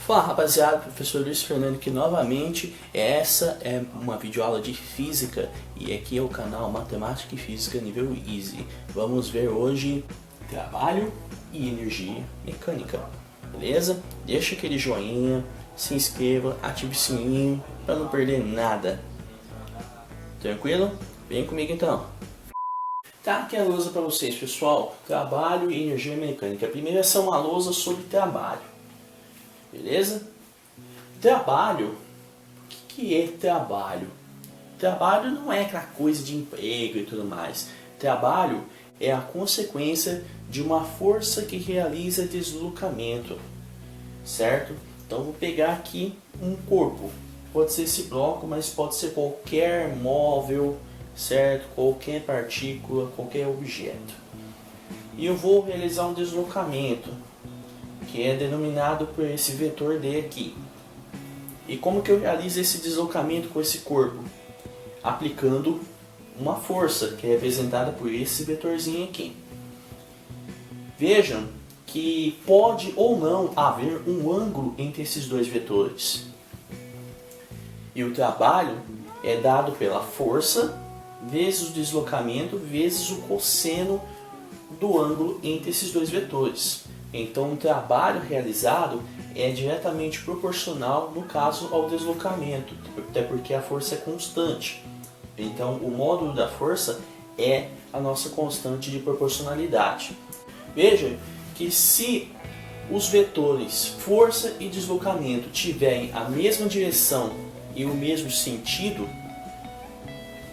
Fala rapaziada, professor Luiz Fernando aqui novamente. Essa é uma videoaula de física e aqui é o canal Matemática e Física nível Easy. Vamos ver hoje trabalho e energia mecânica, beleza? Deixa aquele joinha, se inscreva, ative o sininho para não perder nada. Tranquilo? Vem comigo então. Tá aqui a lousa para vocês, pessoal. Trabalho e energia mecânica. A primeira é uma lousa sobre trabalho. Beleza? Trabalho. O que é trabalho? Trabalho não é aquela coisa de emprego e tudo mais. Trabalho é a consequência de uma força que realiza deslocamento. Certo? Então vou pegar aqui um corpo. Pode ser esse bloco, mas pode ser qualquer móvel, certo? Qualquer partícula, qualquer objeto. E eu vou realizar um deslocamento, que é denominado por esse vetor D aqui. E como que eu realizo esse deslocamento com esse corpo? Aplicando uma força, que é representada por esse vetorzinho aqui. Vejam que pode ou não haver um ângulo entre esses dois vetores. E o trabalho é dado pela força vezes o deslocamento vezes o cosseno do ângulo entre esses dois vetores. Então o trabalho realizado é diretamente proporcional, no caso, ao deslocamento, até porque a força é constante. Então o módulo da força é a nossa constante de proporcionalidade. Veja que se os vetores força e deslocamento tiverem a mesma direção e o mesmo sentido,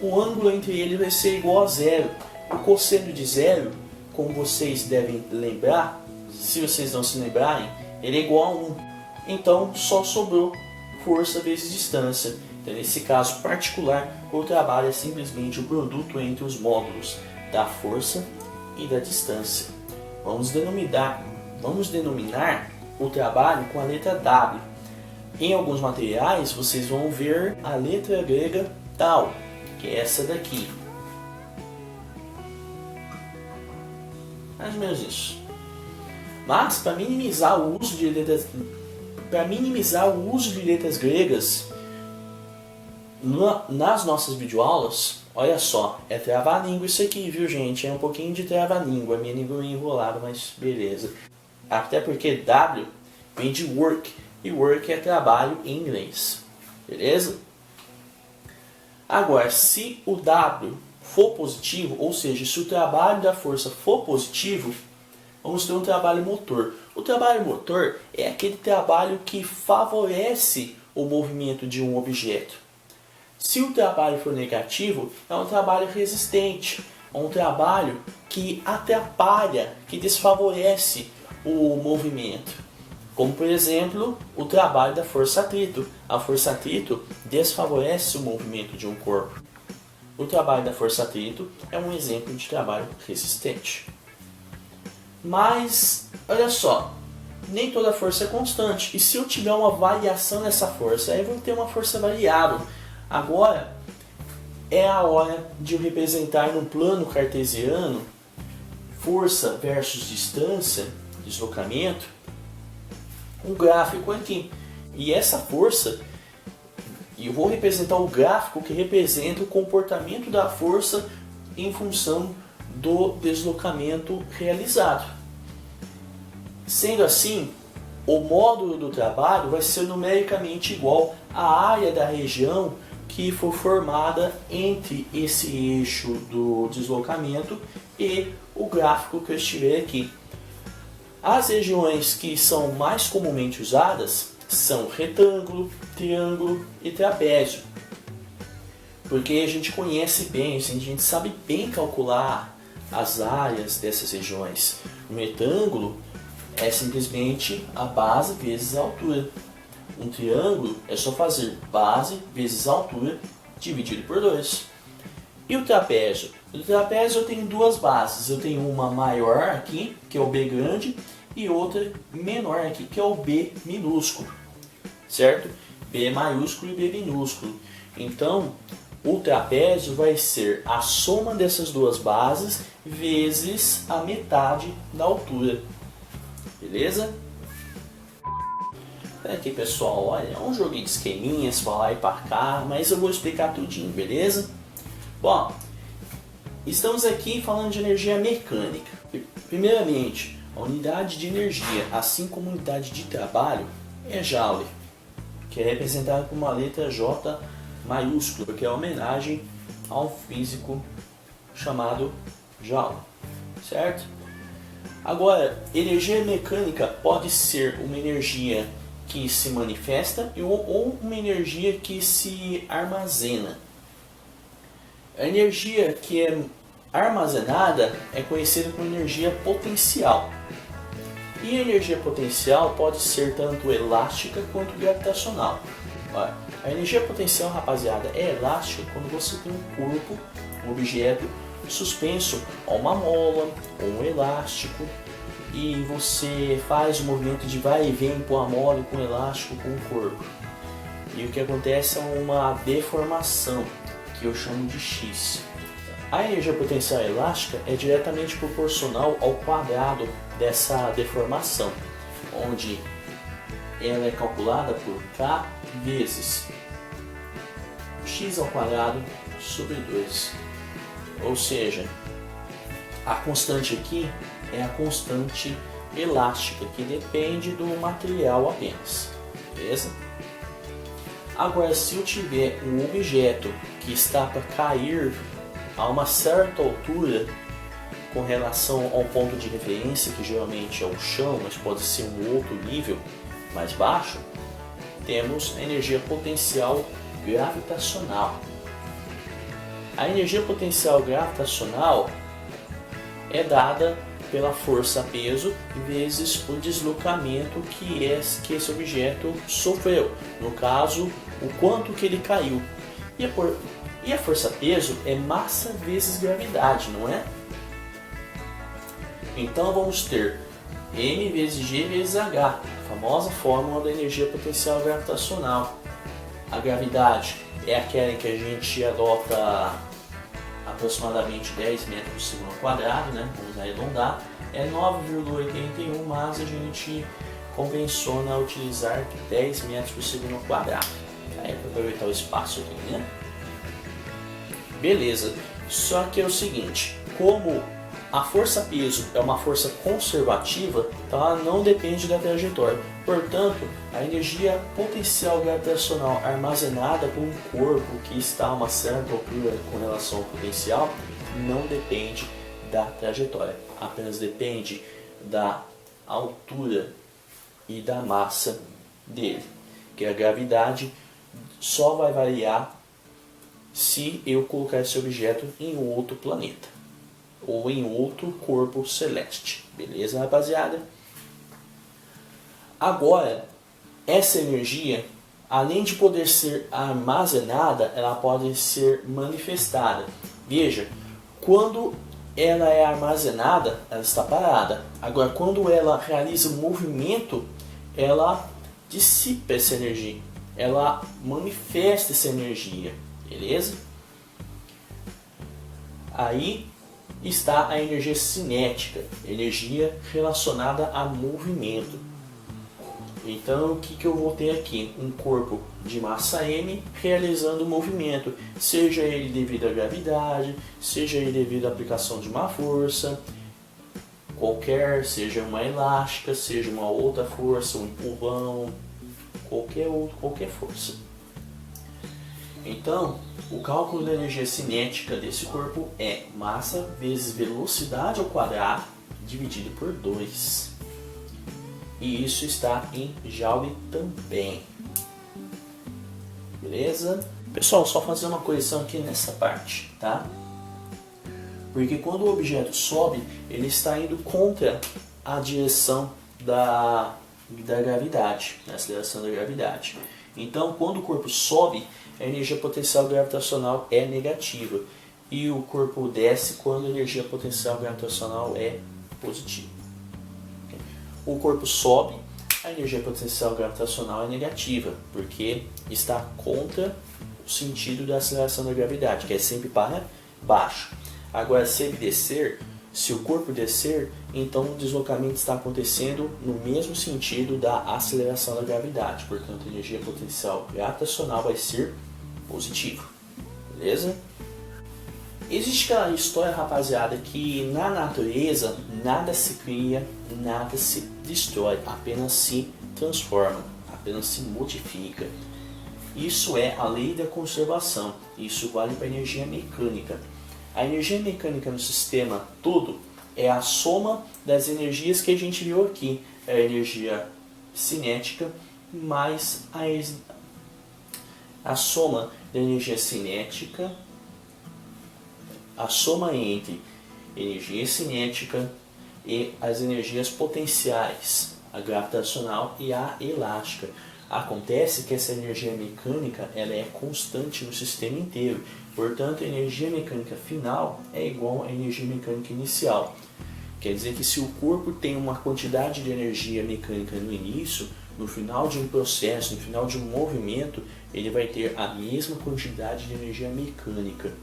o ângulo entre eles vai ser igual a zero. O cosseno de zero, como vocês devem lembrar, se vocês não se lembrarem, ele é igual a 1. Então só sobrou força vezes distância. Então, nesse caso particular, o trabalho é simplesmente o produto entre os módulos da força e da distância. Vamos denominar o trabalho com a letra W. Em alguns materiais vocês vão ver a letra grega tau, que é essa daqui. Mais ou menos isso. Mas para minimizar o uso de letras gregas nas nossas videoaulas, olha só, é trava-língua isso aqui, viu gente? É um pouquinho de trava-língua, minha língua é enrolada, mas beleza. Até porque W vem de work, e work é trabalho em inglês, beleza? Agora, se o W for positivo, ou seja, se o trabalho da força for positivo, vamos ter um trabalho motor. O trabalho motor é aquele trabalho que favorece o movimento de um objeto. Se o trabalho for negativo, é um trabalho resistente, é um trabalho que atrapalha, que desfavorece o movimento. Como, por exemplo, o trabalho da força atrito. A força atrito desfavorece o movimento de um corpo. O trabalho da força atrito é um exemplo de trabalho resistente. Mas, olha só, nem toda força é constante. E se eu tiver uma variação nessa força, aí eu vou ter uma força variável. Agora, é a hora de eu representar no plano cartesiano força versus distância, deslocamento, um gráfico aqui. E essa força, eu vou representar o gráfico que representa o comportamento da força em função do deslocamento realizado. Sendo assim, o módulo do trabalho vai ser numericamente igual à área da região que for formada entre esse eixo do deslocamento e o gráfico que eu estiver aqui. As regiões que são mais comumente usadas são retângulo, triângulo e trapézio. Porque a gente conhece bem, a gente sabe bem calcular as áreas dessas regiões. Um retângulo é simplesmente a base vezes a altura. Um triângulo é só fazer base vezes a altura dividido por 2. E o trapézio? No trapézio eu tenho duas bases. Eu tenho uma maior aqui, que é o B grande, e outra menor aqui, que é o B minúsculo. Certo? B maiúsculo e B minúsculo. Então, o trapézio vai ser a soma dessas duas bases vezes a metade da altura. Beleza? Aqui pessoal, olha, é um joguinho de esqueminhas pra lá e pra cá, mas eu vou explicar tudinho, beleza? Bom, estamos aqui falando de energia mecânica. Primeiramente, a unidade de energia, assim como unidade de trabalho, é Joule, que é representada por uma letra J maiúscula, porque é homenagem a um físico chamado Joule, certo? Agora, energia mecânica pode ser uma energia que se manifesta ou uma energia que se armazena. A energia que é armazenada é conhecida como energia potencial. E a energia potencial pode ser tanto elástica quanto gravitacional. Olha, a energia potencial, rapaziada, é elástica quando você tem um corpo, um objeto suspenso a uma mola ou um elástico e você faz o movimento de vai e vem com a mola e com o elástico com o corpo. E o que acontece é uma deformação, que eu chamo de X. A energia potencial elástica é diretamente proporcional ao quadrado dessa deformação, onde ela é calculada por K vezes x ao quadrado sobre 2. Ou seja, a constante aqui é a constante elástica, que depende do material apenas. Beleza? Agora, se eu tiver um objeto que está para cair a uma certa altura com relação ao ponto de referência, que geralmente é o chão, mas pode ser um outro nível mais baixo, temos a energia potencial gravitacional. A energia potencial gravitacional é dada pela força-peso vezes o deslocamento que esse objeto sofreu. No caso, o quanto que ele caiu. E a força-peso é massa vezes gravidade, não é? Então vamos ter m vezes g vezes h, a famosa fórmula da energia potencial gravitacional. A gravidade é aquela em que a gente adota aproximadamente 10 metros por segundo ao quadrado, né? Vamos arredondar, é 9,81, mas a gente convenciona utilizar 10 metros por segundo ao quadrado. Aí para aproveitar o espaço aqui, né? Beleza, só que é o seguinte, como a força-peso é uma força conservativa, então ela não depende da trajetória. Portanto, a energia potencial gravitacional armazenada por um corpo que está a uma certa altura com relação ao potencial não depende da trajetória, apenas depende da altura e da massa dele, que a gravidade só vai variar se eu colocar esse objeto em outro planeta ou em outro corpo celeste. Beleza, rapaziada? Agora, essa energia, além de poder ser armazenada, ela pode ser manifestada. Veja, quando ela é armazenada, ela está parada. Agora, quando ela realiza um movimento, ela dissipa essa energia. Ela manifesta essa energia. Beleza? Aí está a energia cinética, energia relacionada a movimento. Então, o que eu vou ter aqui? Um corpo de massa m realizando um movimento, seja ele devido à gravidade, seja ele devido à aplicação de uma força qualquer, seja uma elástica, seja uma outra força, um empurrão, qualquer força. Então, o cálculo da energia cinética desse corpo é massa vezes velocidade ao quadrado dividido por 2. E isso está em Joule também. Beleza? Pessoal, só fazer uma correção aqui nessa parte, tá? Porque quando o objeto sobe, ele está indo contra a direção da gravidade, da aceleração da gravidade. Então, quando o corpo sobe, a energia potencial gravitacional é negativa. E o corpo desce quando a energia potencial gravitacional é positiva. O corpo sobe, a energia potencial gravitacional é negativa, porque está contra o sentido da aceleração da gravidade, que é sempre para baixo. Agora, se ele descer, Se o corpo descer, então o deslocamento está acontecendo no mesmo sentido da aceleração da gravidade. Portanto, a energia potencial gravitacional vai ser positiva. Beleza? Existe aquela história, rapaziada, que na natureza nada se cria, nada se destrói, apenas se transforma, apenas se modifica. Isso é a lei da conservação. Isso vale para a energia mecânica. A energia mecânica no sistema todo é a soma das energias que a gente viu aqui. É a energia cinética mais a soma da energia cinética, a soma entre energia cinética e as energias potenciais, a gravitacional e a elástica. Acontece que essa energia mecânica ela é constante no sistema inteiro. Portanto, a energia mecânica final é igual à energia mecânica inicial. Quer dizer que se o corpo tem uma quantidade de energia mecânica no início, no final de um processo, no final de um movimento, ele vai ter a mesma quantidade de energia mecânica.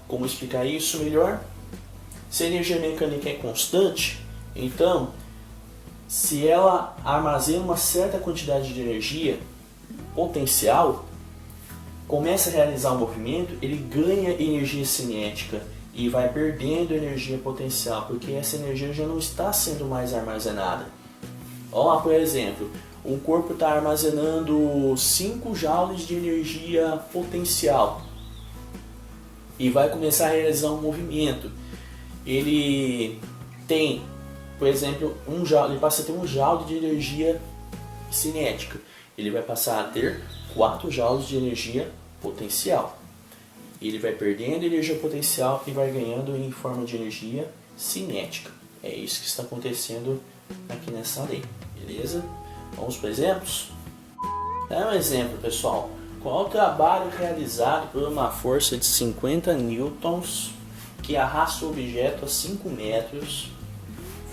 Como explicar isso melhor? Se a energia mecânica é constante, então, se ela armazena uma certa quantidade de energia potencial, começa a realizar um movimento, ele ganha energia cinética e vai perdendo energia potencial, porque essa energia já não está sendo mais armazenada. Ó, por exemplo, um corpo está armazenando 5 joules de energia potencial e vai começar a realizar um movimento. Ele tem, por exemplo, ele passa a ter 1 joule de energia cinética. Ele vai passar a ter 4 joules de energia potencial. Ele vai perdendo energia potencial e vai ganhando em forma de energia cinética. É isso que está acontecendo aqui nessa lei, beleza? Vamos para exemplos? Dá um exemplo, pessoal. Qual o trabalho realizado por uma força de 50 newtons que arrasta o objeto a 5 metros,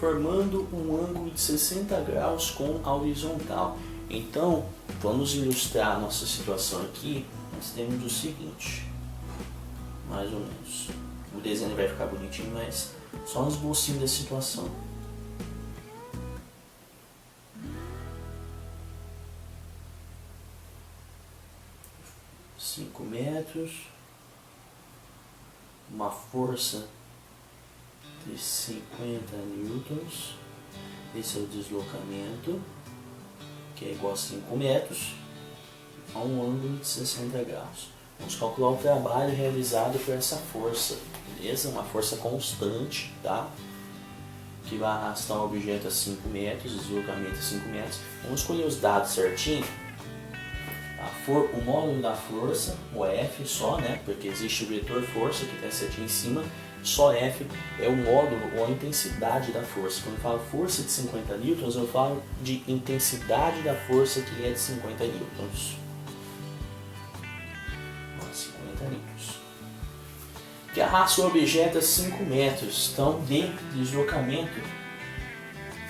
formando um ângulo de 60 graus com a horizontal? Então, vamos ilustrar a nossa situação aqui. Nós temos o seguinte, mais ou menos. O desenho vai ficar bonitinho, mas só um esbocinho da situação. Cinco metros, uma força de 50 newtons, esse é o deslocamento, que é igual a 5 metros, a um ângulo de 60 graus. Vamos calcular o trabalho realizado por essa força, beleza? Uma força constante, tá? Que vai arrastar um objeto a 5 metros, deslocamento a 5 metros. Vamos escolher os dados certinho. O módulo da força, o F só, né? Porque existe o vetor força que está certinho em cima. Só F é o módulo ou a intensidade da força. Quando eu falo força de 50 newtons, eu falo de intensidade da força que é de 50 newtons. 50 newtons. Que arrasta o objeto a 5 metros. Então, de deslocamento,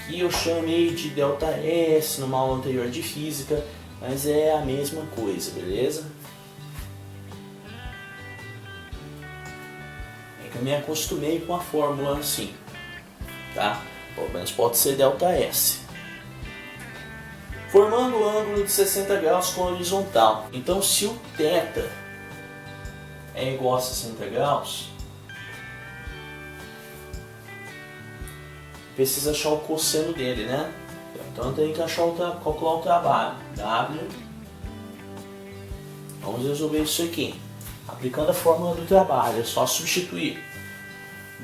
que eu chamei de ΔS numa aula anterior de física, mas é a mesma coisa, beleza? É que eu me acostumei com a fórmula assim, tá? Pelo menos pode ser ΔS. Formando o ângulo de 60 graus com a horizontal. Então, se o θ é igual a 60 graus, precisa achar o cosseno dele, né? Então tem que calcular o trabalho. W. Vamos resolver isso aqui. Aplicando a fórmula do trabalho, é só substituir.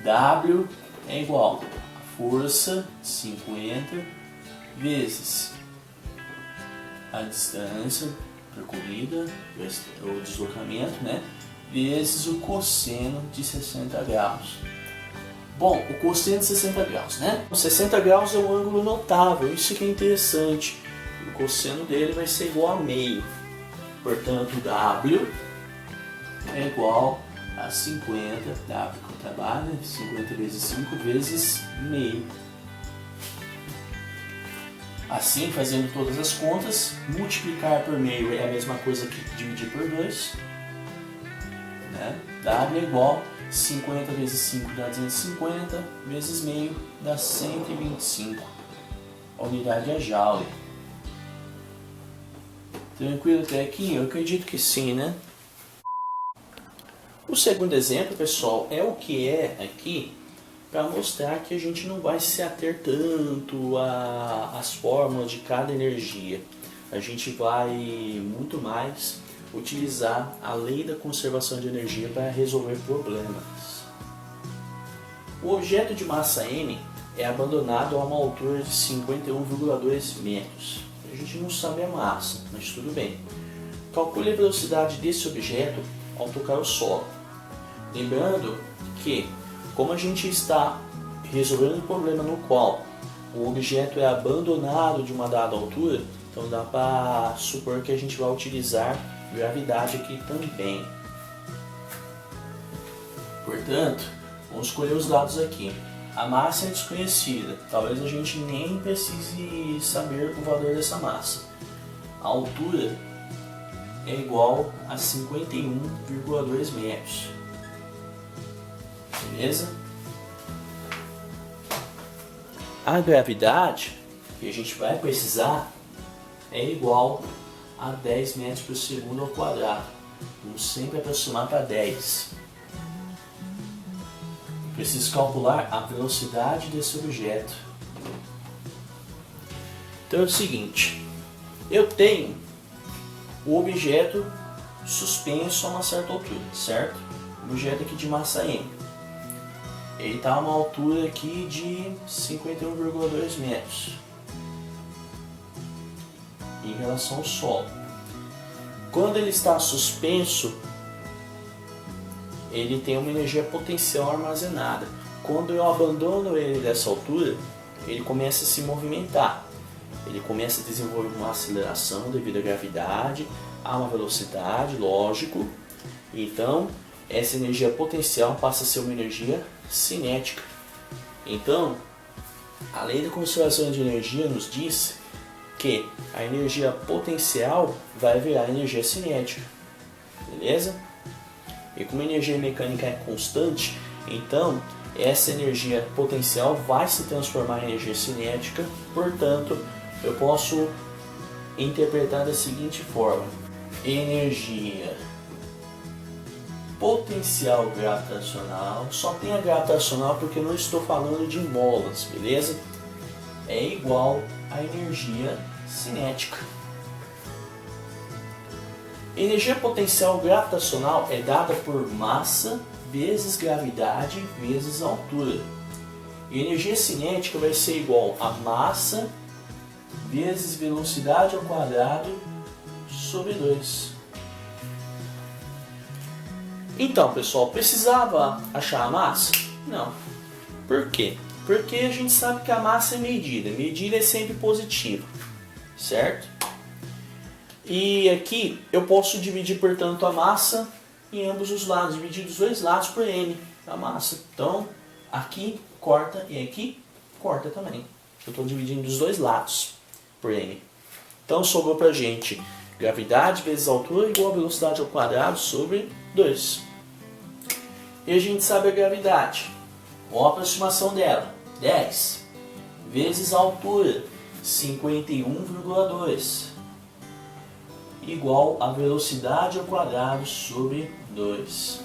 W é igual a força 50 vezes a distância percorrida, o deslocamento, né? Vezes o cosseno de 60 graus. Bom, o cosseno de 60 graus, né? 60 graus é um ângulo notável, isso que é interessante. O cosseno dele vai ser igual a meio. Portanto, W é igual a 50, W que eu trabalho, 50 vezes 5 vezes meio. Assim, fazendo todas as contas, multiplicar por meio é a mesma coisa que dividir por 2. né? W é igual 50 vezes 5 dá 250, vezes meio dá 125. A unidade é joule. Tranquilo até aqui? Eu acredito que sim, né? O segundo exemplo, pessoal, é o que é aqui para mostrar que a gente não vai se ater tanto às fórmulas de cada energia. A gente vai muito mais utilizar a lei da conservação de energia para resolver problemas. O objeto de massa M é abandonado a uma altura de 51,2 metros. A gente não sabe a massa, mas tudo bem. Calcule a velocidade desse objeto ao tocar o solo. Lembrando que, como a gente está resolvendo um problema no qual o objeto é abandonado de uma dada altura, então dá para supor que a gente vai utilizar gravidade aqui também. Portanto, vamos escolher os dados aqui. A massa é desconhecida, talvez a gente nem precise saber o valor dessa massa. A altura é igual a 51,2 metros. Beleza? A gravidade que a gente vai precisar é igual a 10 metros por segundo ao quadrado. Vamos sempre aproximar para 10. Preciso calcular a velocidade desse objeto. Então é o seguinte, eu tenho o objeto suspenso a uma certa altura, certo? O objeto aqui de massa M. Ele está a uma altura aqui de 51,2 metros em relação ao solo. Quando ele está suspenso, ele tem uma energia potencial armazenada. Quando eu abandono ele dessa altura, ele começa a se movimentar. Ele começa a desenvolver uma aceleração devido à gravidade, a uma velocidade, lógico. Então, essa energia potencial passa a ser uma energia cinética. Então, a lei da conservação de energia nos diz que a energia potencial vai virar energia cinética. Beleza? E como a energia mecânica é constante, então essa energia potencial vai se transformar em energia cinética. Portanto, eu posso interpretar da seguinte forma: energia potencial gravitacional, só tem a gravitacional porque não estou falando de molas, beleza? É igual a energia cinética. Energia potencial gravitacional é dada por massa vezes gravidade vezes altura. E energia cinética vai ser igual a massa vezes velocidade ao quadrado sobre 2. Então, pessoal, precisava achar a massa? Não. Por quê? Porque a gente sabe que a massa é medida. Medida é sempre positiva, certo? E aqui eu posso dividir, portanto, a massa em ambos os lados. Dividir dos dois lados por m, a massa. Então, aqui corta e aqui corta também. Eu estou dividindo dos dois lados por m. Então, sobrou pra gente gravidade vezes altura igual a velocidade ao quadrado sobre 2. E a gente sabe a gravidade. Qual a aproximação dela? 10 vezes a altura, 51,2, igual a velocidade ao quadrado sobre 2.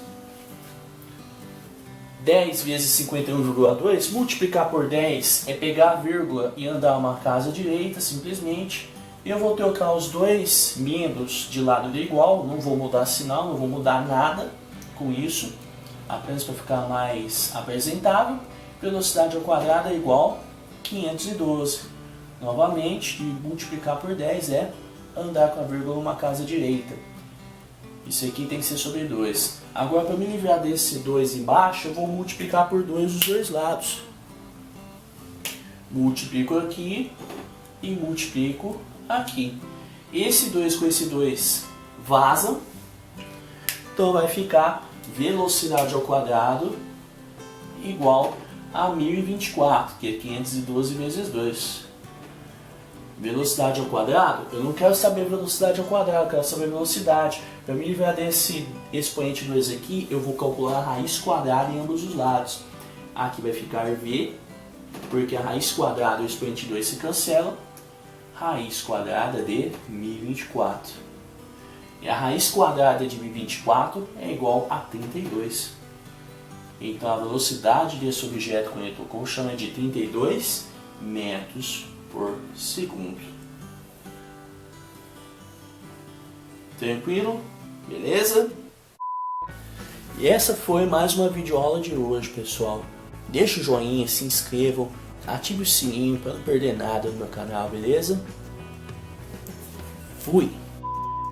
10 vezes 51,2, multiplicar por 10 é pegar a vírgula e andar uma casa direita, simplesmente. Eu vou trocar os dois membros de lado de igual, não vou mudar sinal, não vou mudar nada com isso, apenas para ficar mais apresentável. Velocidade ao quadrado é igual a 512. Novamente, multiplicar por 10 é andar com a vírgula uma casa direita. Isso aqui tem que ser sobre 2. Agora, para me livrar desse 2 embaixo, eu vou multiplicar por 2 os dois lados. Multiplico aqui e multiplico aqui. Esse 2 com esse 2 vazam. Então vai ficar velocidade ao quadrado igual a 1024, que é 512 vezes 2. Velocidade ao quadrado? Eu não quero saber velocidade ao quadrado, eu quero saber velocidade. Para me livrar desse expoente 2 aqui, eu vou calcular a raiz quadrada em ambos os lados. Aqui vai ficar V, porque a raiz quadrada e o expoente 2 se cancelam. Raiz quadrada de 1024. E a raiz quadrada de 1024 é igual a 32. Então a velocidade desse objeto quando ele tocou o chão é de 32 metros por segundo. Tranquilo? Beleza? E essa foi mais uma videoaula de hoje, pessoal. Deixa o joinha, se inscrevam, ative o sininho para não perder nada no meu canal, beleza? Fui!